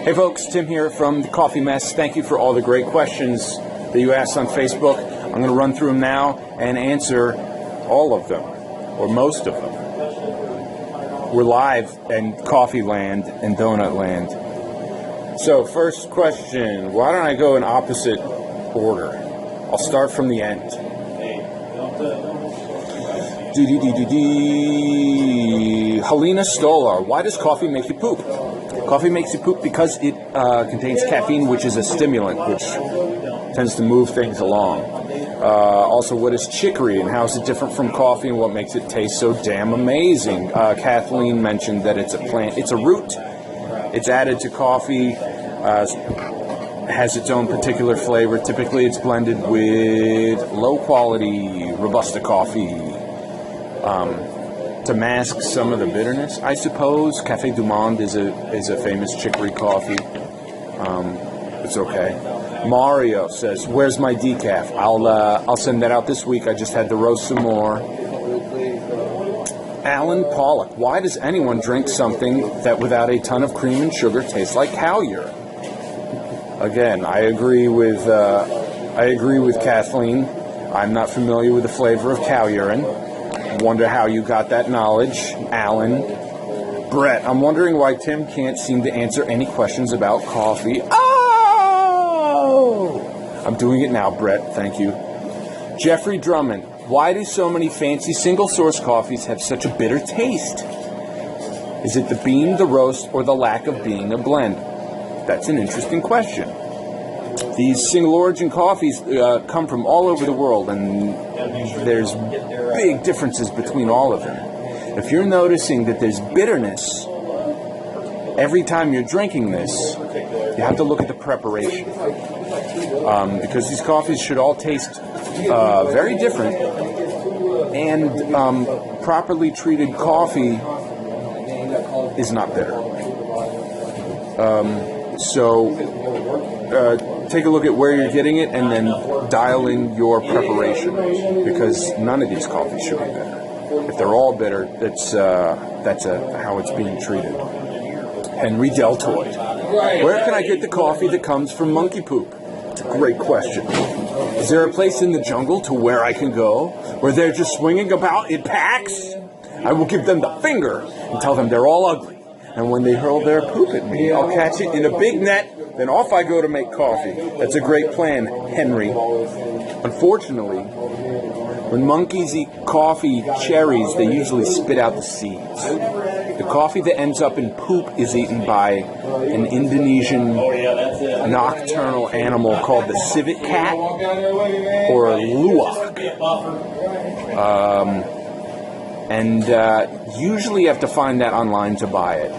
Hey folks, Tim here from The Coffee Mess. Thank you for all the great questions that you asked on Facebook. I'm going to run through them now and answer all of them, or most of them. We're live in Coffee Land and Donut Land. So first question, why don't I go in opposite order? I'll start from the end. Helena Stolar, why does coffee make you poop? Coffee makes you poop because it contains caffeine, which is a stimulant, which tends to move things along. Also, what is chicory and how is it different from coffee and what makes it taste so damn amazing? Kathleen mentioned that it's a plant. It's a root. It's added to coffee. Has its own particular flavor. Typically, it's blended with low-quality Robusta coffee. To mask some of the bitterness, I suppose. Café du Monde is a famous chicory coffee. It's okay. Mario says, "Where's my decaf?" I'll send that out this week. I just had to roast some more. Alan Pollock, why does anyone drink something that without a ton of cream and sugar tastes like cow urine? Again, I agree with Kathleen. I'm not familiar with the flavor of cow urine. Wonder how you got that knowledge, Alan. Brett, I'm wondering why Tim can't seem to answer any questions about coffee. Oh! I'm doing it now, Brett. Thank you. Jeffrey Drummond, why do so many fancy single-source coffees have such a bitter taste? Is it the bean, the roast, or the lack of being a blend? That's an interesting question. These single-origin coffees come from all over the world, and there's big differences between all of them. If you're noticing that there's bitterness every time you're drinking this, you have to look at the preparation. Because these coffees should all taste very different, and properly treated coffee is not bitter. Take a look at where you're getting it and then dial in your preparation, because none of these coffees should be bitter. If they're all bitter, that's how it's being treated. Henry Deltoid, where can I get the coffee that comes from monkey poop? It's a great question. Is there a place in the jungle to where I can go, where they're just swinging about in packs? I will give them the finger and tell them they're all ugly. And when they hurl their poop at me, I'll catch it in a big net, then off I go to make coffee. That's a great plan, Henry. Unfortunately, when monkeys eat coffee cherries, they usually spit out the seeds. The coffee that ends up in poop is eaten by an Indonesian nocturnal animal called the civet cat, or a luwak. Usually you have to find that online to buy it.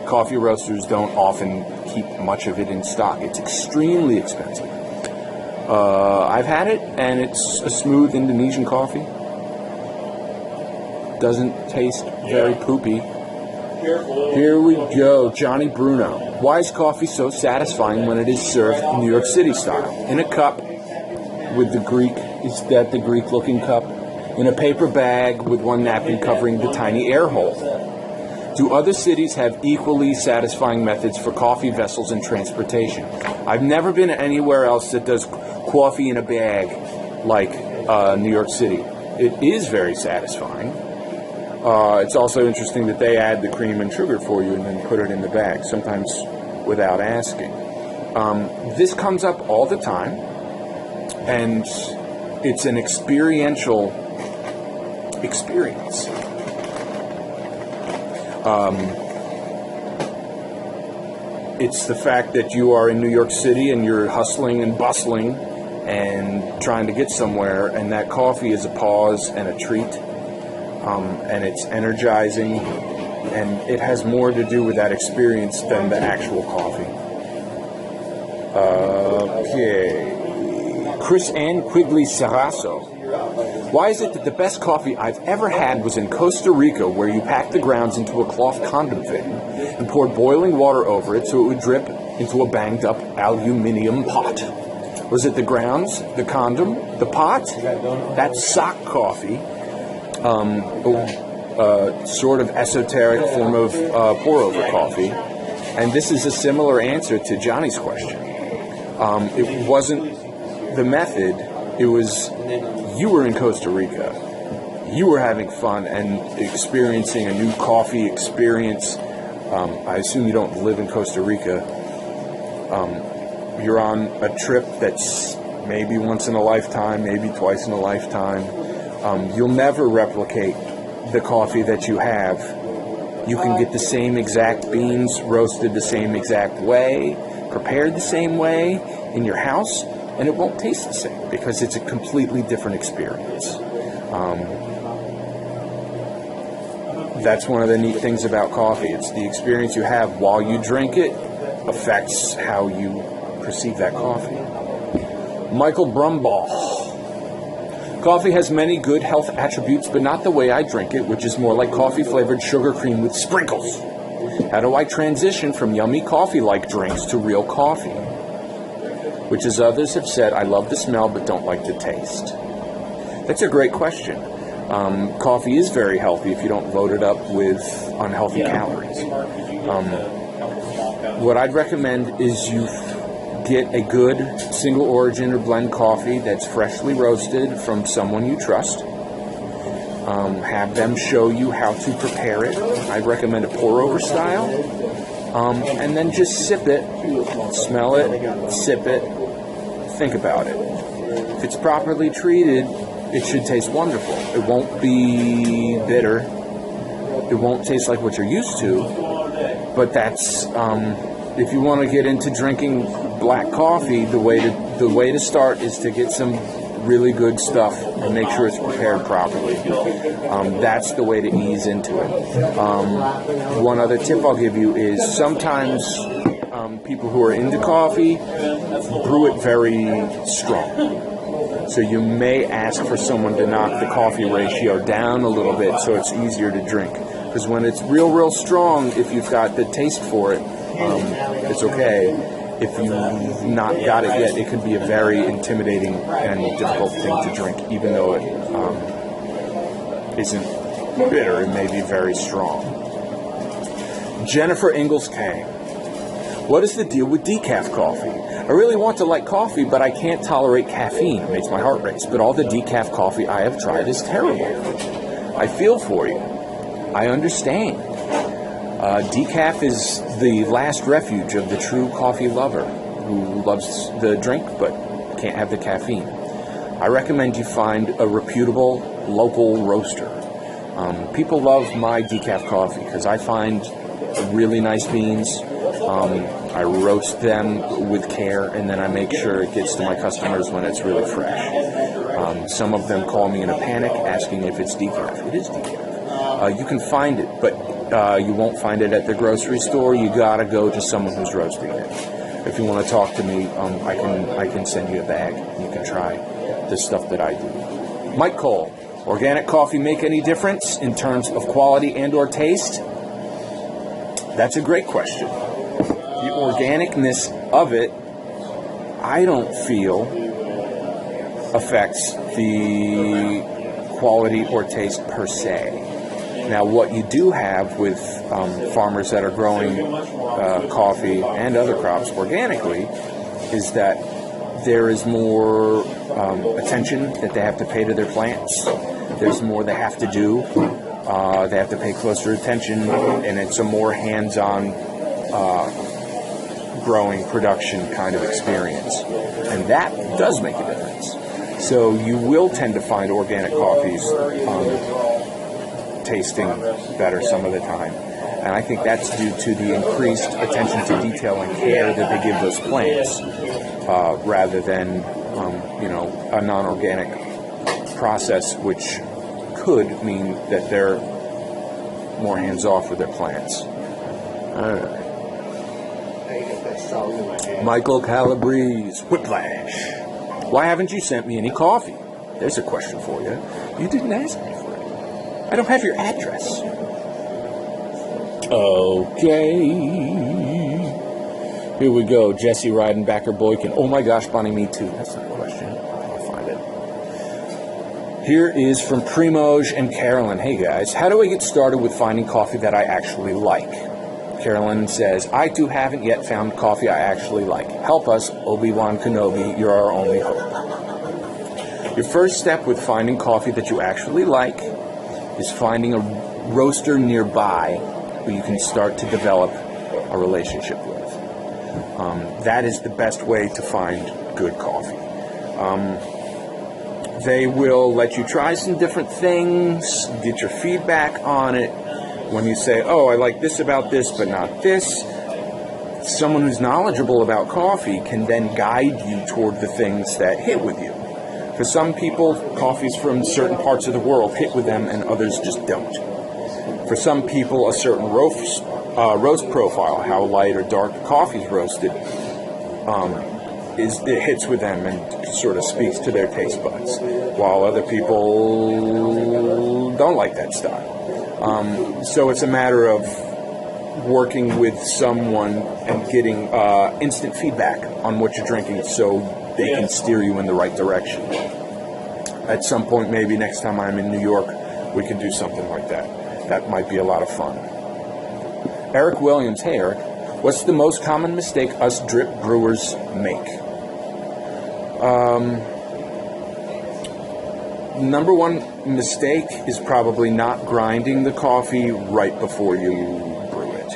Coffee roasters don't often keep much of it in stock. It's extremely expensive. I've had it, and it's a smooth Indonesian coffee. Doesn't taste very poopy. Here we go. Johnny Bruno. Why is coffee so satisfying when it is served New York City style? In a cup with the Greek, is that the Greek-looking cup? In a paper bag with one napkin covering the tiny air hole. Do other cities have equally satisfying methods for coffee vessels and transportation? I've never been anywhere else that does coffee in a bag like New York City. It is very satisfying. It's also interesting that they add the cream and sugar for you and then put it in the bag, sometimes without asking. This comes up all the time, and it's an experiential experience. It's the fact that you are in New York City and you're hustling and bustling and trying to get somewhere, and that coffee is a pause and a treat, and it's energizing, and it has more to do with that experience than the actual coffee. Okay. Chris Ann Quigley Sarasso. Why is it that the best coffee I've ever had was in Costa Rica, where you packed the grounds into a cloth condom thing and poured boiling water over it so it would drip into a banged-up aluminium pot? Was it the grounds, the condom, the pot? That's sock coffee. Sort of esoteric form of pour-over coffee. And this is a similar answer to Johnny's question. It wasn't the method, it was you were in Costa Rica. You were having fun and experiencing a new coffee experience. I assume you don't live in Costa Rica. You're on a trip that's maybe once in a lifetime, maybe twice in a lifetime. You'll never replicate the coffee that you have. You can get the same exact beans roasted the same exact way, prepared the same way in your house, and it won't taste the same because it's a completely different experience. That's one of the neat things about coffee. It's the experience you have while you drink it affects how you perceive that coffee. Michael Brumball. Coffee has many good health attributes, but not the way I drink it, which is more like coffee-flavored sugar cream with sprinkles. How do I transition from yummy coffee-like drinks to real coffee? Which, as others have said, I love the smell but don't like the taste. That's a great question. Coffee is very healthy if you don't load it up with unhealthy calories. What I'd recommend is you get a good single origin or blend coffee that's freshly roasted from someone you trust. Have them show you how to prepare it. I'd recommend a pour-over style. And then just sip it, smell it, sip it, think about it. If it's properly treated, it should taste wonderful. It won't be bitter. It won't taste like what you're used to. But that's if you want to get into drinking black coffee, the way to start is to get some really good stuff and make sure it's prepared properly. That's the way to ease into it. One other tip I'll give you is sometimes people who are into coffee brew it very strong. So you may ask for someone to knock the coffee ratio down a little bit so it's easier to drink. Because when it's real strong, if you've got the taste for it, it's okay. If you've not got it yet, it can be a very intimidating and difficult thing to drink, even though it isn't bitter. It may be very strong. Jennifer Ingalls Kay. What is the deal with decaf coffee? I really want to like coffee, but I can't tolerate caffeine. It makes my heart race. But all the decaf coffee I have tried is terrible. I feel for you. I understand. Decaf is the last refuge of the true coffee lover who loves the drink but can't have the caffeine. I recommend you find a reputable local roaster. People love my decaf coffee because I find really nice beans. I roast them with care, and then I make sure it gets to my customers when it's really fresh. Some of them call me in a panic asking if it's decaf. It is decaf. You can find it, but you won't find it at the grocery store. You gotta go to someone who's roasting it. If you want to talk to me, I can send you a bag. You can try the stuff that I do. Mike Cole, organic coffee make any difference in terms of quality and or taste? That's a great question. The organicness of it, I don't feel affects the quality or taste per se. Now, what you do have with farmers that are growing coffee and other crops organically is that there is more attention that they have to pay to their plants. There's more they have to do. They have to pay closer attention, and it's a more hands-on growing production kind of experience. And that does make a difference. So you will tend to find organic coffees tasting better some of the time. And I think that's due to the increased attention to detail and care that they give those plants, rather than, a non-organic process, which could mean that they're more hands-off with their plants. All right. Michael Calabrese, Whiplash. Why haven't you sent me any coffee? There's a question for you. You didn't ask me for it. I don't have your address. Okay. Here we go. Jesse Reidenbacker Boykin. Oh my gosh, Bonnie, me too. That's not a question. I'll find it. Here is from Primoj and Carolyn. Hey guys, how do I get started with finding coffee that I actually like? Carolyn says, I too haven't yet found coffee I actually like. Help us, Obi-Wan Kenobi, you're our only hope. Your first step with finding coffee that you actually like is finding a roaster nearby who you can start to develop a relationship with. That is the best way to find good coffee. They will let you try some different things, get your feedback on it. When you say, oh, I like this about this, but not this, someone who's knowledgeable about coffee can then guide you toward the things that hit with you. For some people, coffees from certain parts of the world hit with them and others just don't. For some people, a certain roast profile, how light or dark the coffee is roasted, it hits with them and sort of speaks to their taste buds, while other people don't like that style. So it's a matter of working with someone and getting instant feedback on what you're drinking so they can steer you in the right direction. At some point, maybe next time I'm in New York, we can do something like that. That might be a lot of fun. Eric Williams, hey Eric, what's the most common mistake us drip brewers make? Number one mistake is probably not grinding the coffee right before you brew it.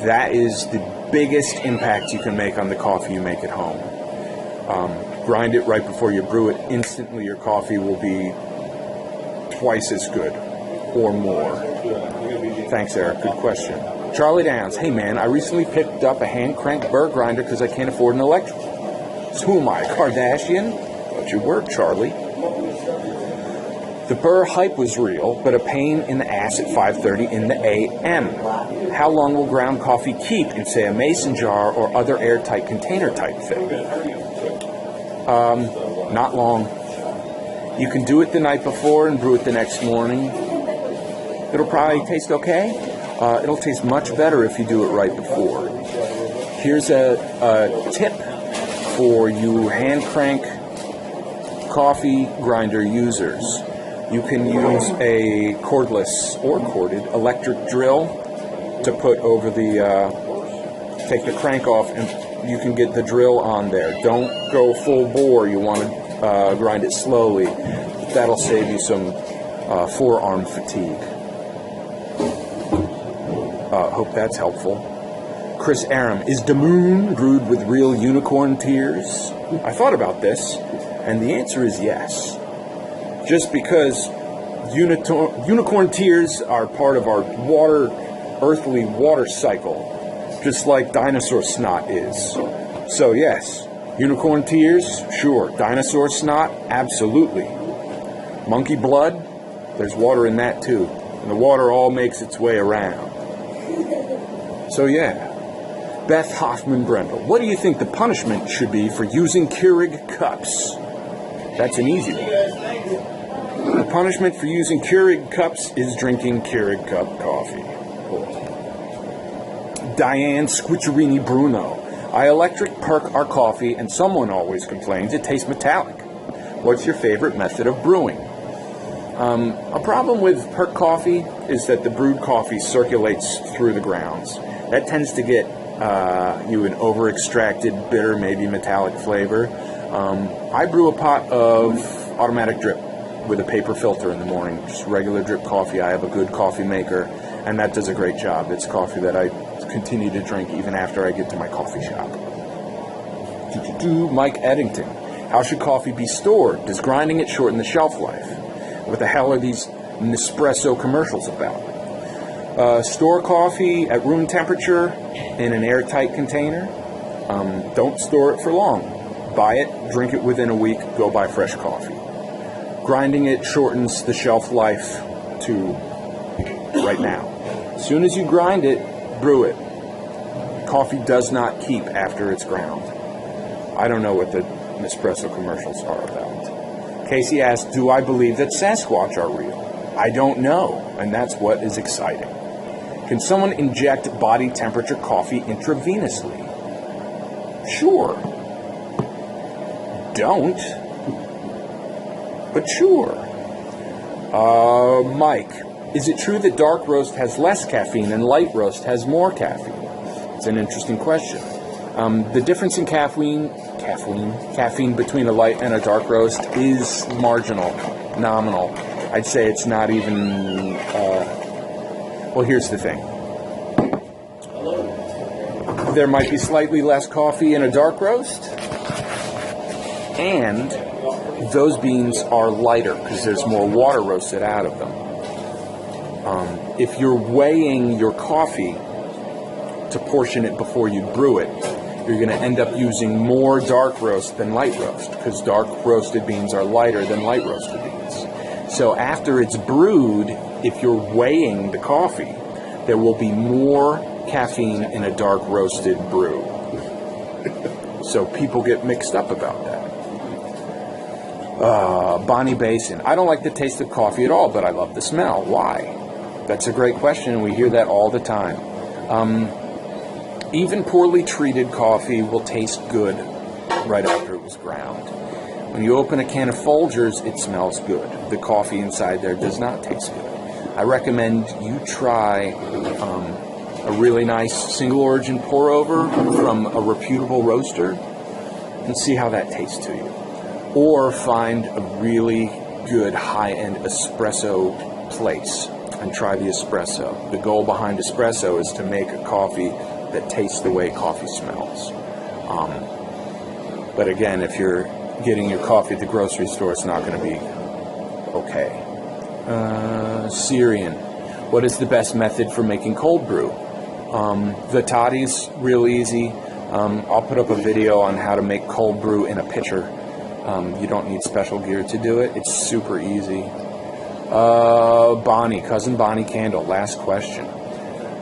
That is the biggest impact you can make on the coffee you make at home. Grind it right before you brew it. Instantly your coffee will be twice as good or more. Thanks, Eric. Good question. Charlie Downs, hey man, I recently picked up a hand-cranked burr grinder because I can't afford an electric. So who am I, a Kardashian? Thought you were, Charlie. The burr hype was real, but a pain in the ass at 5:30 in the a.m. How long will ground coffee keep in, say, a mason jar or other airtight container type thing? Not long. You can do it the night before and brew it the next morning. It'll probably taste okay. It'll taste much better if you do it right before. Here's a tip for you hand crank coffee grinder users. You can use a cordless or corded electric drill to put over take the crank off, and you can get the drill on there. Don't go full bore. You want to grind it slowly. That'll save you some forearm fatigue. Hope that's helpful. Chris Aram, is the moon brewed with real unicorn tears? I thought about this, and the answer is yes. Just because unicorn tears are part of our earthly water cycle, just like dinosaur snot is. So yes, unicorn tears, sure. Dinosaur snot, absolutely. Monkey blood, there's water in that too. And the water all makes its way around. So yeah. Beth Hoffman Brendel, what do you think the punishment should be for using Keurig cups? That's an easy one. The punishment for using Keurig cups is drinking Keurig cup coffee. Diane Squiccerini Bruno, I electric perk our coffee and someone always complains it tastes metallic. What's your favorite method of brewing? A problem with perk coffee is that the brewed coffee circulates through the grounds. That tends to get you an over-extracted, bitter, maybe metallic flavor. I brew a pot of automatic drip with a paper filter in the morning, just regular drip coffee. I have a good coffee maker, and that does a great job. It's coffee that I continue to drink even after I get to my coffee shop. Mike Eddington, how should coffee be stored? Does grinding it shorten the shelf life? What the hell are these Nespresso commercials about? Store coffee at room temperature in an airtight container. Don't store it for long. Buy it, drink it within a week, go buy fresh coffee. Grinding it shortens the shelf life to right now. As soon as you grind it, brew it. Coffee does not keep after it's ground. I don't know what the Nespresso commercials are about. Casey asks, do I believe that Sasquatch are real? I don't know, and that's what is exciting. Can someone inject body temperature coffee intravenously? Sure. Don't. But sure. Mike, Is it true that dark roast has less caffeine and light roast has more caffeine? It's an interesting question. The difference in caffeine between a light and a dark roast is marginal, nominal. I'd say it's not even, well, here's the thing. There might be slightly less coffee in a dark roast, and those beans are lighter because there's more water roasted out of them. If you're weighing your coffee to portion it before you brew it, you're going to end up using more dark roast than light roast because dark roasted beans are lighter than light roasted beans. So after it's brewed, if you're weighing the coffee, there will be more caffeine in a dark roasted brew. So people get mixed up about that. Bonnie Basin. I don't like the taste of coffee at all, but I love the smell. Why? That's a great question, and we hear that all the time. Even poorly treated coffee will taste good right after it was ground. When you open a can of Folgers, it smells good. The coffee inside there does not taste good. I recommend you try a really nice single origin pour over from a reputable roaster and see how that tastes to you. Or find a really good high-end espresso place and try the espresso. The goal behind espresso is to make a coffee that tastes the way coffee smells. But again, if you're getting your coffee at the grocery store, it's not going to be okay. Syrian. What is the best method for making cold brew? The toddy's real easy. I'll put up a video on how to make cold brew in a pitcher. You don't need special gear to do it. It's super easy. Bonnie, Cousin Bonnie Candle, last question.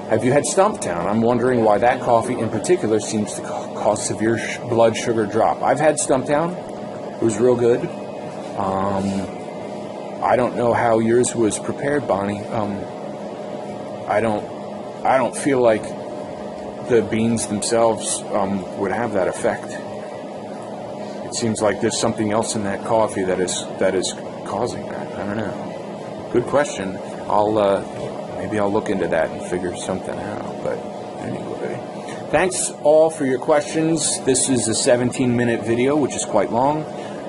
Have you had Stumptown? I'm wondering why that coffee in particular seems to cause severe blood sugar drop. I've had Stumptown. It was real good. I don't know how yours was prepared, Bonnie. I don't feel like the beans themselves would have that effect. It seems like there's something else in that coffee that is causing that. I don't know. Good question. Maybe I'll look into that and figure something out. But anyway, thanks all for your questions. This is a 17-minute video, which is quite long,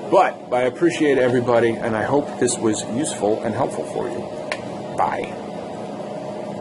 but I appreciate everybody, and I hope this was useful and helpful for you. Bye.